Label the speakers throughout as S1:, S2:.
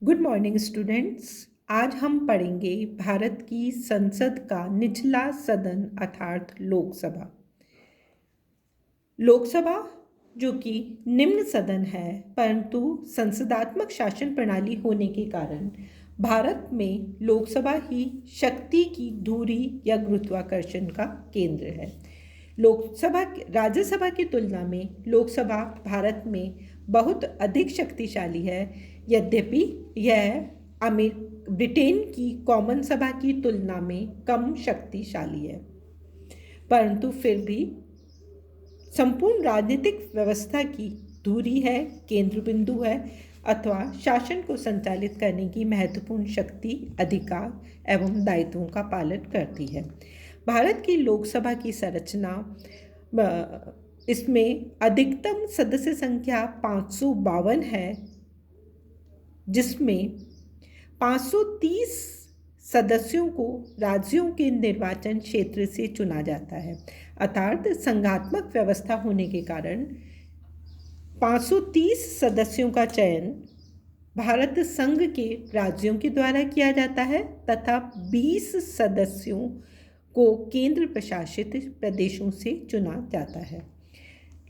S1: Good morning students. आज हम पढ़ेंगे भारत की संसद का निचला सदन अर्थात लोकसभा। लोकसभा जो कि निम्न सदन है, परंतु संसदात्मक शासन प्रणाली होने के कारण भारत में लोकसभा ही शक्ति की धुरी या गुरुत्वाकर्षण का केंद्र है। लोकसभा राज्यसभा की तुलना में लोकसभा भारत में बहुत अधिक शक्तिशाली है। यद्यपि यह ब्रिटेन की कॉमन सभा की तुलना में कम शक्तिशाली है, परंतु फिर भी संपूर्ण राजनीतिक व्यवस्था की धुरी है, केंद्र बिंदु है अथवा शासन को संचालित करने की महत्वपूर्ण शक्ति, अधिकार एवं दायित्वों का पालन करती है। भारत की लोकसभा की संरचना, इसमें अधिकतम सदस्य संख्या 552 है, जिसमें 530 सदस्यों को राज्यों के निर्वाचन क्षेत्र से चुना जाता है। अर्थात संघात्मक व्यवस्था होने के कारण 530 सदस्यों का चयन भारत संघ के राज्यों के द्वारा किया जाता है तथा 20 सदस्यों को केंद्र प्रशासित प्रदेशों से चुना जाता है।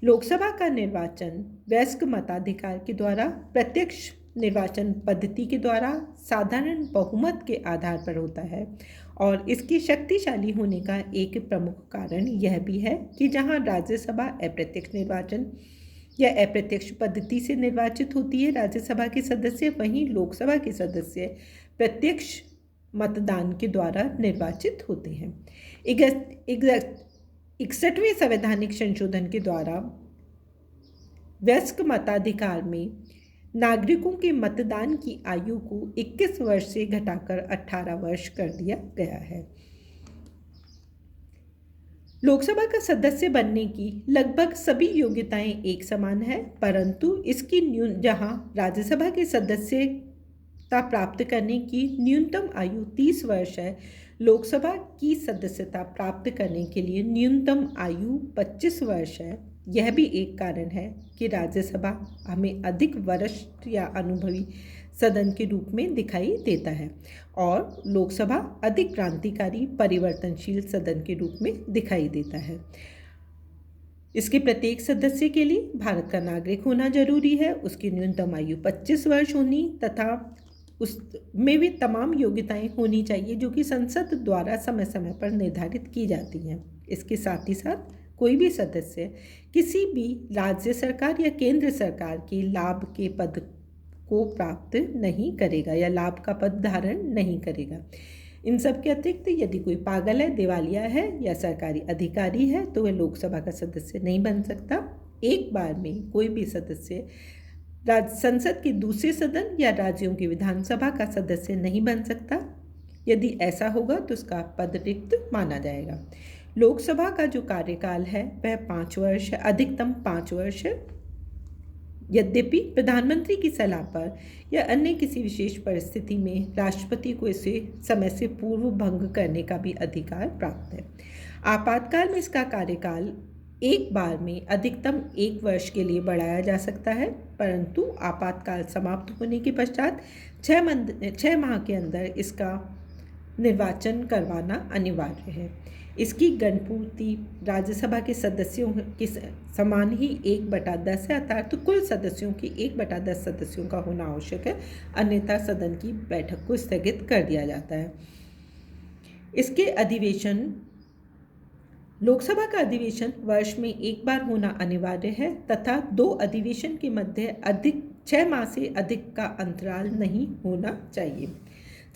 S1: लोकसभा का निर्वाचन वयस्क मताधिकार के द्वारा, प्रत्यक्ष निर्वाचन पद्धति के द्वारा, साधारण बहुमत के आधार पर होता है और इसके शक्तिशाली होने का एक प्रमुख कारण यह भी है कि जहां राज्यसभा अप्रत्यक्ष निर्वाचन या अप्रत्यक्ष पद्धति से निर्वाचित होती है राज्यसभा के सदस्य, वहीं लोकसभा के सदस्य प्रत्यक्ष मतदान के द्वारा निर्वाचित होते हैं। 61वें संवैधानिक संशोधन के द्वारा वयस्क मताधिकार में नागरिकों के मतदान की आयु को 21 वर्ष से घटाकर 18 वर्ष कर दिया गया है। लोकसभा का सदस्य बनने की लगभग सभी योग्यताएं एक समान है, परंतु इसकी जहां राज्यसभा के सदस्यता प्राप्त करने की न्यूनतम आयु 30 वर्ष है, लोकसभा की सदस्यता प्राप्त करने के लिए न्यूनतम आयु 25 वर्ष है। यह भी एक कारण है कि राज्यसभा हमें अधिक वरिष्ठ या अनुभवी सदन के रूप में दिखाई देता है और लोकसभा अधिक क्रांतिकारी परिवर्तनशील सदन के रूप में दिखाई देता है। इसके प्रत्येक सदस्य के लिए भारत का नागरिक होना जरूरी है, उसकी न्यूनतम आयु 25 वर्ष होनी तथा उसमें भी तमाम योग्यताएं होनी चाहिए जो कि संसद द्वारा समय समय पर निर्धारित की जाती हैं। इसके साथ ही साथ कोई भी सदस्य किसी भी राज्य सरकार या केंद्र सरकार के लाभ के पद को प्राप्त नहीं करेगा या लाभ का पद धारण नहीं करेगा। इन सब के अतिरिक्त यदि कोई पागल है, दिवालिया है या सरकारी अधिकारी है तो वह लोकसभा का सदस्य नहीं बन सकता। एक बार में कोई भी सदस्य संसद के दूसरे सदन या राज्यों की विधानसभा का सदस्य नहीं बन सकता। यदि ऐसा होगा तो उसका पद रिक्त माना जाएगा। लोकसभा का जो कार्यकाल है वह 5 वर्ष है, अधिकतम 5 वर्ष है। यद्यपि प्रधानमंत्री की सलाह पर या अन्य किसी विशेष परिस्थिति में राष्ट्रपति को इसे समय से पूर्व भंग करने का भी अधिकार प्राप्त है। आपातकाल में इसका कार्यकाल एक बार में अधिकतम 1 वर्ष के लिए बढ़ाया जा सकता है, परंतु आपातकाल समाप्त होने के पश्चात 6 माह के अंदर इसका निर्वाचन करवाना अनिवार्य है। इसकी गणपूर्ति राज्यसभा के सदस्यों के समान ही 1/10 है, अर्थात कुल सदस्यों की 1/10 सदस्यों का होना आवश्यक है, अन्यथा सदन की बैठक को स्थगित कर दिया जाता है। इसके अधिवेशन, लोकसभा का अधिवेशन वर्ष में एक बार होना अनिवार्य है तथा 2 अधिवेशन के मध्य 6 माह से अधिक का अंतराल नहीं होना चाहिए।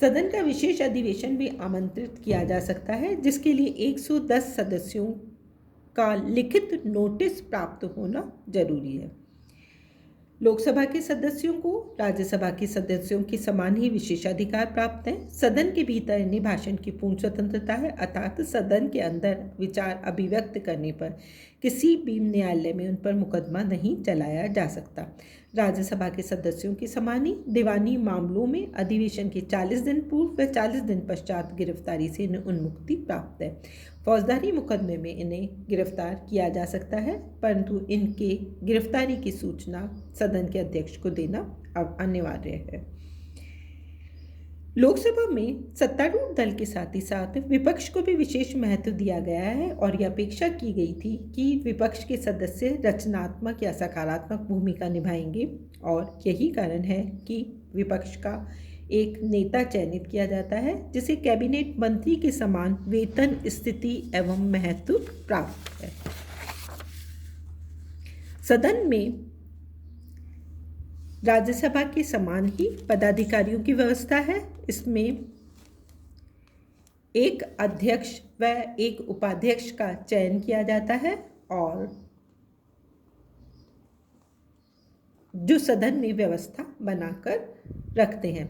S1: सदन का विशेष अधिवेशन भी आमंत्रित किया जा सकता है, जिसके लिए 110 सदस्यों का लिखित नोटिस प्राप्त होना जरूरी है। लोकसभा के सदस्यों को राज्यसभा के सदस्यों के समान ही विशेषाधिकार प्राप्त है। सदन के भीतर इन्हें भाषण की पूर्ण स्वतंत्रता है, अर्थात सदन के अंदर विचार अभिव्यक्त करने पर किसी भी न्यायालय में उन पर मुकदमा नहीं चलाया जा सकता। राज्यसभा के सदस्यों की समान ही दीवानी मामलों में अधिवेशन के 40 दिन पूर्व व 40 दिन पश्चात गिरफ्तारी से इन्हें उन्मुक्ति प्राप्त है। फौजदारी मुकदमे में इन्हें गिरफ्तार किया जा सकता है, परंतु इनके गिरफ्तारी की सूचना सदन के अध्यक्ष को देना अब अनिवार्य है। लोकसभा में सत्तारूढ़ दल के साथ ही साथ विपक्ष को भी विशेष महत्व दिया गया है और यह अपेक्षा की गई थी कि विपक्ष के सदस्य रचनात्मक या सकारात्मक भूमिका निभाएंगे और यही कारण है कि विपक्ष का एक नेता चयनित किया जाता है जिसे कैबिनेट मंत्री के समान वेतन, स्थिति एवं महत्व प्राप्त है। सदन में राज्यसभा के समान ही पदाधिकारियों की व्यवस्था है। इसमें एक अध्यक्ष व एक उपाध्यक्ष का चयन किया जाता है और जो सदन में व्यवस्था बनाकर रखते हैं।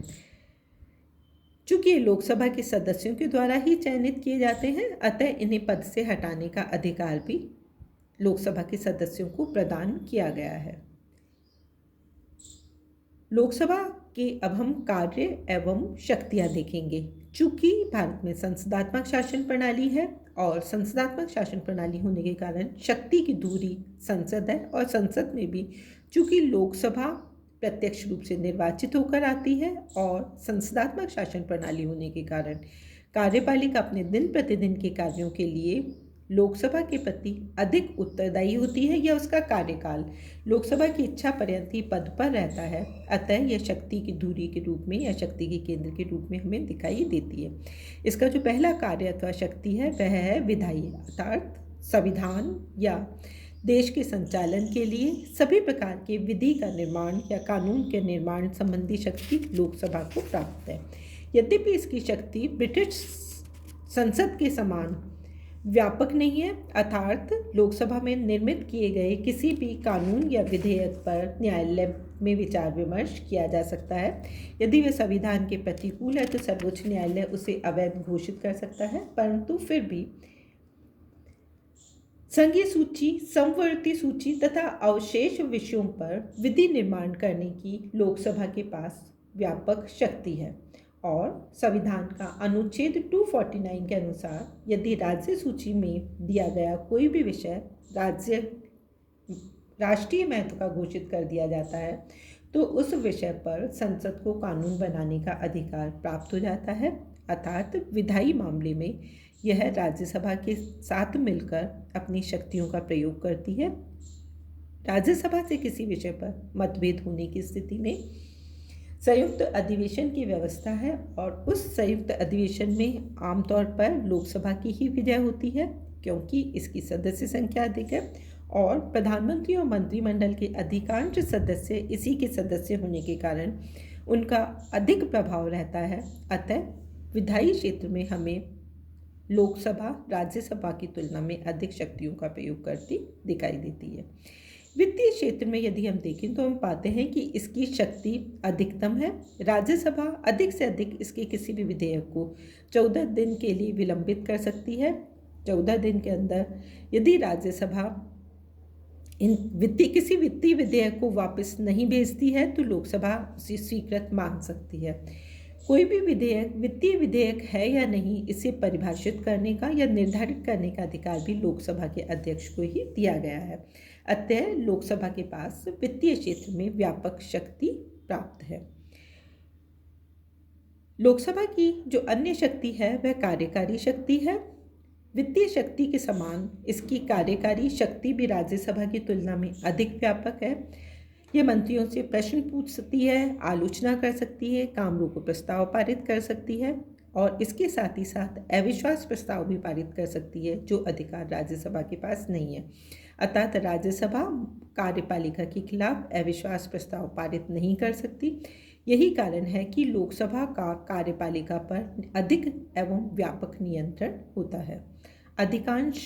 S1: चूंकि ये लोकसभा के सदस्यों के द्वारा ही चयनित किए जाते हैं, अतः इन्हें पद से हटाने का अधिकार भी लोकसभा के सदस्यों को प्रदान किया गया है। लोकसभा के अब हम कार्य एवं शक्तियां देखेंगे। चूंकि भारत में संसदात्मक शासन प्रणाली है और संसदात्मक शासन प्रणाली होने के कारण शक्ति की धुरी संसद है और संसद में भी चूंकि लोकसभा प्रत्यक्ष रूप से निर्वाचित होकर आती है और संसदात्मक शासन प्रणाली होने के कारण कार्यपालिका अपने दिन प्रतिदिन के कार्यों के लिए लोकसभा के प्रति अधिक उत्तरदायी होती है या उसका कार्यकाल लोकसभा की इच्छा पर्यंत ही पद पर रहता है। अतः यह शक्ति की धुरी के रूप में या शक्ति के केंद्र के रूप में हमें दिखाई देती है। इसका जो पहला कार्य अथवा शक्ति है वह है विधायी, अर्थात संविधान या देश के संचालन के लिए सभी प्रकार के विधि का निर्माण या कानून के निर्माण संबंधी शक्ति लोकसभा को प्राप्त है। यद्यपि इसकी शक्ति ब्रिटिश संसद के समान व्यापक नहीं है, अर्थात लोकसभा में निर्मित किए गए किसी भी कानून या विधेयक पर न्यायालय में विचार विमर्श किया जा सकता है। यदि वह संविधान के प्रतिकूल है तो सर्वोच्च न्यायालय उसे अवैध घोषित कर सकता है, परंतु फिर भी संघीय सूची, समवर्ती सूची तथा अवशेष विषयों पर विधि निर्माण करने की लोकसभा के पास व्यापक शक्ति है और संविधान का अनुच्छेद 249 के अनुसार यदि राज्य सूची में दिया गया कोई भी विषय राष्ट्रीय महत्व का घोषित कर दिया जाता है तो उस विषय पर संसद को कानून बनाने का अधिकार प्राप्त हो जाता है। अर्थात विधायी मामले में यह राज्यसभा के साथ मिलकर अपनी शक्तियों का प्रयोग करती है। राज्यसभा से किसी विषय पर मतभेद होने की स्थिति में संयुक्त अधिवेशन की व्यवस्था है और उस संयुक्त अधिवेशन में आमतौर पर लोकसभा की ही विजय होती है क्योंकि इसकी सदस्य संख्या अधिक है और प्रधानमंत्री और मंत्रिमंडल के अधिकांश सदस्य इसी के सदस्य होने के कारण उनका अधिक प्रभाव रहता है। अतः विधायी क्षेत्र में हमें लोकसभा राज्यसभा की तुलना में अधिक शक्तियों का प्रयोग करती दिखाई देती है। वित्तीय क्षेत्र में यदि हम देखें तो हम पाते हैं कि इसकी शक्ति अधिकतम है। राज्यसभा अधिक से अधिक इसके किसी भी विधेयक को 14 दिन के लिए विलंबित कर सकती है। 14 दिन के अंदर यदि राज्यसभा किसी वित्तीय विधेयक को वापस नहीं भेजती है तो लोकसभा उसे स्वीकृत मान सकती है। कोई भी विधेयक वित्तीय विधेयक है या नहीं इसे परिभाषित करने का या निर्धारित करने का अधिकार भी लोकसभा के अध्यक्ष को ही दिया गया है। अतः लोकसभा के पास वित्तीय क्षेत्र में व्यापक शक्ति प्राप्त है। लोकसभा की जो अन्य शक्ति है वह कार्यकारी शक्ति है। वित्तीय शक्ति के समान इसकी कार्यकारी शक्ति भी राज्यसभा की तुलना में अधिक व्यापक है। यह मंत्रियों से प्रश्न पूछ सकती है, आलोचना कर सकती है, काम रोको प्रस्ताव पारित कर सकती है और इसके साथ ही साथ अविश्वास प्रस्ताव भी पारित कर सकती है जो अधिकार राज्यसभा के पास नहीं है। अर्थात राज्यसभा कार्यपालिका के खिलाफ अविश्वास प्रस्ताव पारित नहीं कर सकती। यही कारण है कि लोकसभा का कार्यपालिका पर अधिक एवं व्यापक नियंत्रण होता है। अधिकांश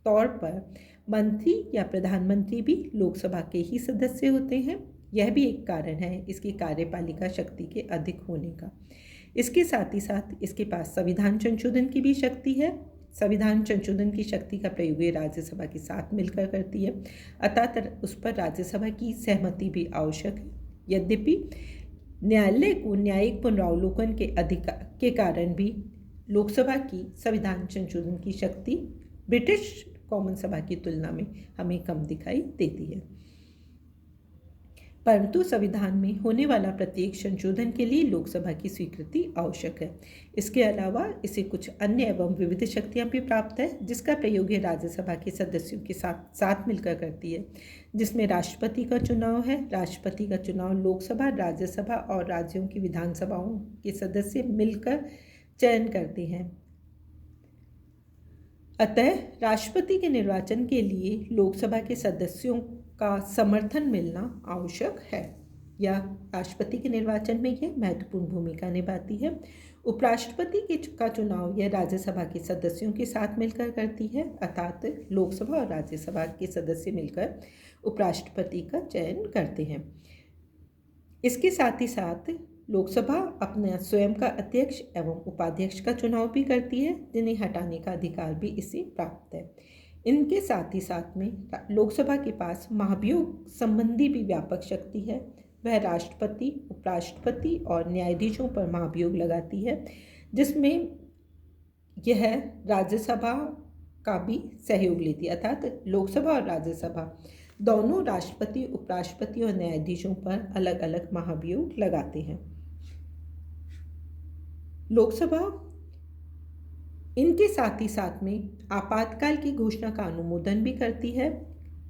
S1: तौर पर मंत्री या प्रधानमंत्री भी लोकसभा के ही सदस्य होते हैं। यह भी एक कारण है इसकी कार्यपालिका शक्ति के अधिक होने का। इसके साथ ही साथ इसके पास संविधान संशोधन की भी शक्ति है। संविधान संशोधन की शक्ति का प्रयोग ये राज्यसभा के साथ मिलकर करती है, अर्थात उस पर राज्यसभा की सहमति भी आवश्यक है। यद्यपि न्यायालय को न्यायिक पुनरावलोकन के अधिकार के कारण भी लोकसभा की संविधान संशोधन की शक्ति ब्रिटिश कॉमन सभा की तुलना में हमें कम दिखाई देती है। परंतु संविधान में होने वाला प्रत्येक संशोधन के लिए लोकसभा की स्वीकृति आवश्यक है। इसके अलावा इसे कुछ अन्य एवं विविध शक्तियां भी प्राप्त है, जिसका प्रयोग ये राज्यसभा के सदस्यों के साथ मिलकर करती है, जिसमें राष्ट्रपति का चुनाव है। राष्ट्रपति का चुनाव लोकसभा, राज्यसभा और राज्यों की विधानसभाओं के सदस्य मिलकर चयन करते हैं। अतः राष्ट्रपति के निर्वाचन के लिए लोकसभा के सदस्यों का समर्थन मिलना आवश्यक है, या राष्ट्रपति के निर्वाचन में यह महत्वपूर्ण भूमिका निभाती है। उपराष्ट्रपति का चुनाव यह राज्यसभा के सदस्यों के साथ मिलकर करती है, अर्थात लोकसभा और राज्यसभा के सदस्य मिलकर उपराष्ट्रपति का चयन करते हैं। इसके साथ ही साथ लोकसभा अपने स्वयं का अध्यक्ष एवं उपाध्यक्ष का चुनाव भी करती है, जिन्हें हटाने का अधिकार भी इसे प्राप्त है। इनके साथ ही साथ में लोकसभा के पास महाभियोग संबंधी भी व्यापक शक्ति है। वह राष्ट्रपति, उपराष्ट्रपति और न्यायाधीशों पर महाभियोग लगाती है, जिसमें यह राज्यसभा का भी सहयोग लेती है, अर्थात लोकसभा और राज्यसभा दोनों राष्ट्रपति, उपराष्ट्रपति और न्यायाधीशों पर अलग अलग महाभियोग लगाते हैं। लोकसभा इनके साथ ही साथ में आपातकाल की घोषणा का अनुमोदन भी करती है।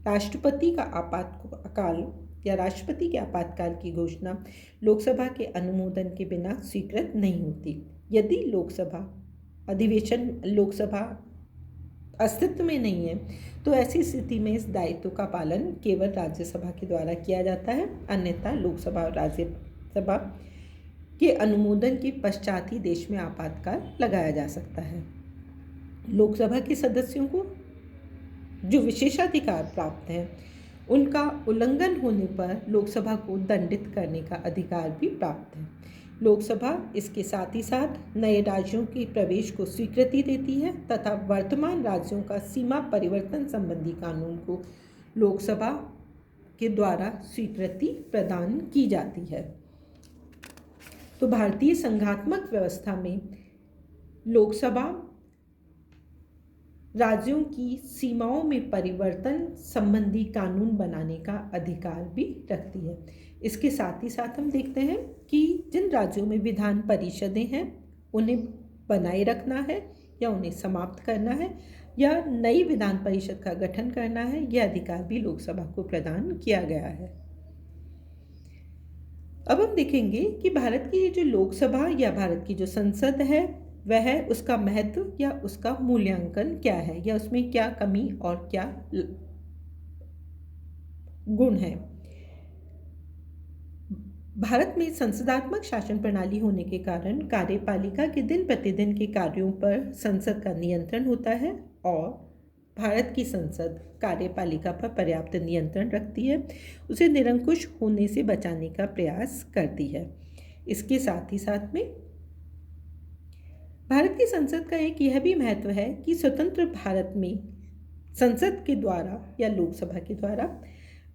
S1: राष्ट्रपति का आपातकाल या राष्ट्रपति के आपातकाल की घोषणा लोकसभा के अनुमोदन के बिना स्वीकृत नहीं होती। यदि लोकसभा अस्तित्व में नहीं है, तो ऐसी स्थिति में इस दायित्व का पालन केवल राज्यसभा के द्वारा किया जाता है, अन्यथा लोकसभा और राज्यसभा के अनुमोदन के पश्चात ही देश में आपातकाल लगाया जा सकता है। लोकसभा के सदस्यों को जो विशेषाधिकार प्राप्त हैं, उनका उल्लंघन होने पर लोकसभा को दंडित करने का अधिकार भी प्राप्त है। लोकसभा इसके साथ ही साथ नए राज्यों के प्रवेश को स्वीकृति देती है तथा वर्तमान राज्यों का सीमा परिवर्तन संबंधी कानून को लोकसभा के द्वारा स्वीकृति प्रदान की जाती है। तो भारतीय संघात्मक व्यवस्था में लोकसभा राज्यों की सीमाओं में परिवर्तन संबंधी कानून बनाने का अधिकार भी रखती है। इसके साथ ही साथ हम देखते हैं कि जिन राज्यों में विधान परिषदें हैं, उन्हें बनाए रखना है या उन्हें समाप्त करना है या नई विधान परिषद का गठन करना है, यह अधिकार भी लोकसभा को प्रदान किया गया है। अब हम देखेंगे कि भारत की जो लोकसभा या भारत की जो संसद है, वह उसका महत्व या उसका मूल्यांकन क्या है, या उसमें क्या कमी और क्या गुण है। भारत में संसदात्मक शासन प्रणाली होने के कारण कार्यपालिका के दिन प्रतिदिन के कार्यों पर संसद का नियंत्रण होता है और भारत की संसद कार्यपालिका पर पर्याप्त नियंत्रण रखती है, उसे निरंकुश होने से बचाने का प्रयास करती है। इसके साथ ही साथ में भारत की संसद का एक यह भी महत्व है कि स्वतंत्र भारत में संसद के द्वारा या लोकसभा के द्वारा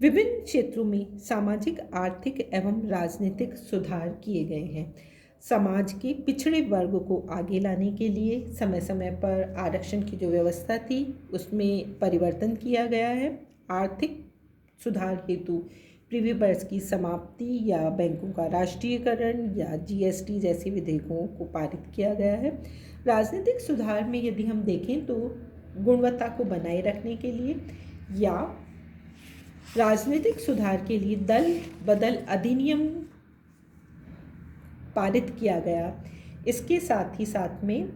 S1: विभिन्न क्षेत्रों में सामाजिक, आर्थिक एवं राजनीतिक सुधार किए गए हैं। समाज के पिछड़े वर्ग को आगे लाने के लिए समय समय पर आरक्षण की जो व्यवस्था थी, उसमें परिवर्तन किया गया है। आर्थिक सुधार हेतु प्रीवी पर्स की समाप्ति या बैंकों का राष्ट्रीयकरण या जीएसटी जैसे विधेयकों को पारित किया गया है। राजनीतिक सुधार में यदि हम देखें तो गुणवत्ता को बनाए रखने के लिए या राजनीतिक सुधार के लिए दल बदल अधिनियम पारित किया गया। इसके साथ ही साथ में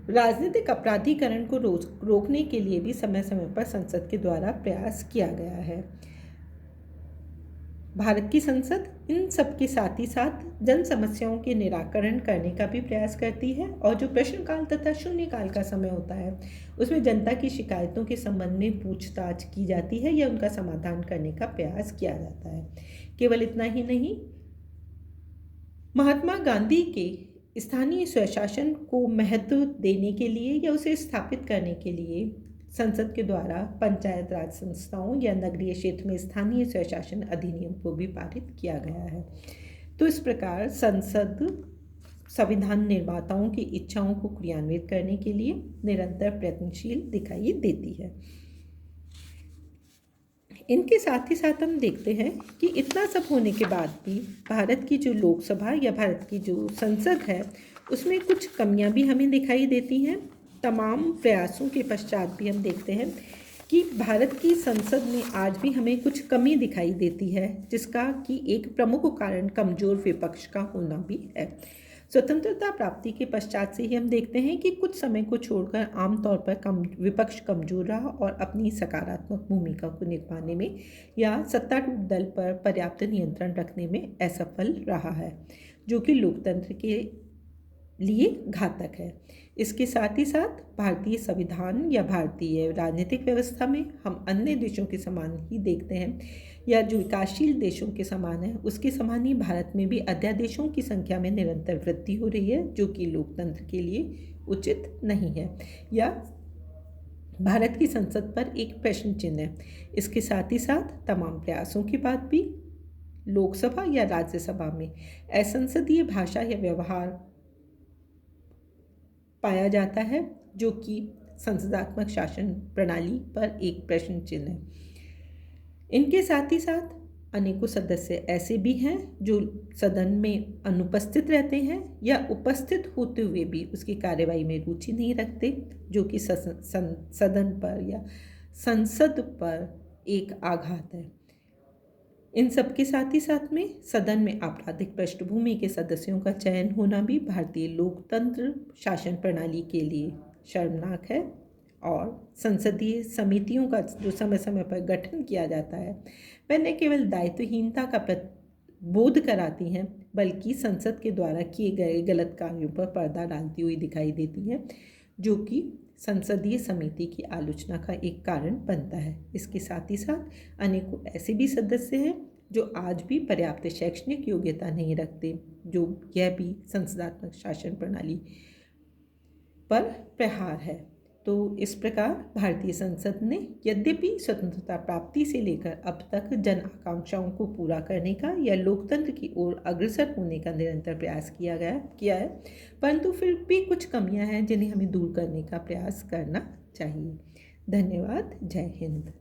S1: राजनीतिक अपराधीकरण को रोकने के लिए भी समय समय पर संसद के द्वारा प्रयास किया गया है। भारत की संसद इन सब के साथ ही साथ जन समस्याओं के निराकरण करने का भी प्रयास करती है और जो प्रश्नकाल तथा शून्यकाल का समय होता है, उसमें जनता की शिकायतों के संबंध में पूछताछ की जाती है या उनका समाधान करने का प्रयास किया जाता है। केवल इतना ही नहीं, महात्मा गांधी के स्थानीय स्वशासन को महत्व देने के लिए या उसे स्थापित करने के लिए संसद के द्वारा पंचायत राज संस्थाओं या नगरीय क्षेत्र में स्थानीय स्वशासन अधिनियम को भी पारित किया गया है। तो इस प्रकार संसद संविधान निर्माताओं की इच्छाओं को क्रियान्वित करने के लिए निरंतर प्रयत्नशील दिखाई देती है। इनके साथ ही साथ हम देखते हैं कि इतना सब होने के बाद भी भारत की जो लोकसभा या भारत की जो संसद है उसमें कुछ कमियां भी हमें दिखाई देती हैं। तमाम प्रयासों के पश्चात भी हम देखते हैं कि भारत की संसद में आज भी हमें कुछ कमी दिखाई देती है, जिसका कि एक प्रमुख कारण कमज़ोर विपक्ष का होना भी है। स्वतंत्रता प्राप्ति के पश्चात से ही हम देखते हैं कि कुछ समय को छोड़कर आमतौर पर विपक्ष कमजोर रहा और अपनी सकारात्मक भूमिका को निभाने में या सत्तारूढ़ दल पर पर्याप्त नियंत्रण रखने में असफल रहा है, जो कि लोकतंत्र के लिए घातक है। इसके साथ ही साथ भारतीय संविधान या भारतीय राजनीतिक व्यवस्था में हम अन्य देशों के समान ही देखते हैं, या जो विकासशील देशों के समान है उसके समान ही भारत में भी अध्यादेशों की संख्या में निरंतर वृद्धि हो रही है, जो कि लोकतंत्र के लिए उचित नहीं है, या भारत की संसद पर एक प्रश्न चिन्ह है। इसके साथ ही साथ तमाम प्रयासों के बाद भी लोकसभा या राज्यसभा में असंसदीय भाषा या व्यवहार पाया जाता है, जो कि संसदात्मक शासन प्रणाली पर एक प्रश्न चिन्ह है। इनके साथ ही साथ अनेकों सदस्य ऐसे भी हैं जो सदन में अनुपस्थित रहते हैं या उपस्थित होते हुए भी उसकी कार्यवाही में रुचि नहीं रखते, जो कि सदन पर या संसद पर एक आघात है। इन सब के साथ ही साथ में सदन में आपराधिक पृष्ठभूमि के सदस्यों का चयन होना भी भारतीय लोकतंत्र शासन प्रणाली के लिए शर्मनाक है, और संसदीय समितियों का जो समय समय पर गठन किया जाता है वह न केवल दायित्वहीनता का बोध कराती हैं, बल्कि संसद के द्वारा किए गए गलत कार्यों पर पर्दा डालती हुई दिखाई देती हैं, जो कि संसदीय समिति की आलोचना का एक कारण बनता है। इसके साथ ही साथ अनेकों ऐसे भी सदस्य हैं जो आज भी पर्याप्त शैक्षणिक योग्यता नहीं रखते, जो यह भी संसदात्मक शासन प्रणाली पर प्रहार है। तो इस प्रकार भारतीय संसद ने यद्यपि स्वतंत्रता प्राप्ति से लेकर अब तक जन आकांक्षाओं को पूरा करने का या लोकतंत्र की ओर अग्रसर होने का निरंतर प्रयास किया है, परंतु फिर भी कुछ कमियां हैं जिन्हें हमें दूर करने का प्रयास करना चाहिए। धन्यवाद। जय हिंद।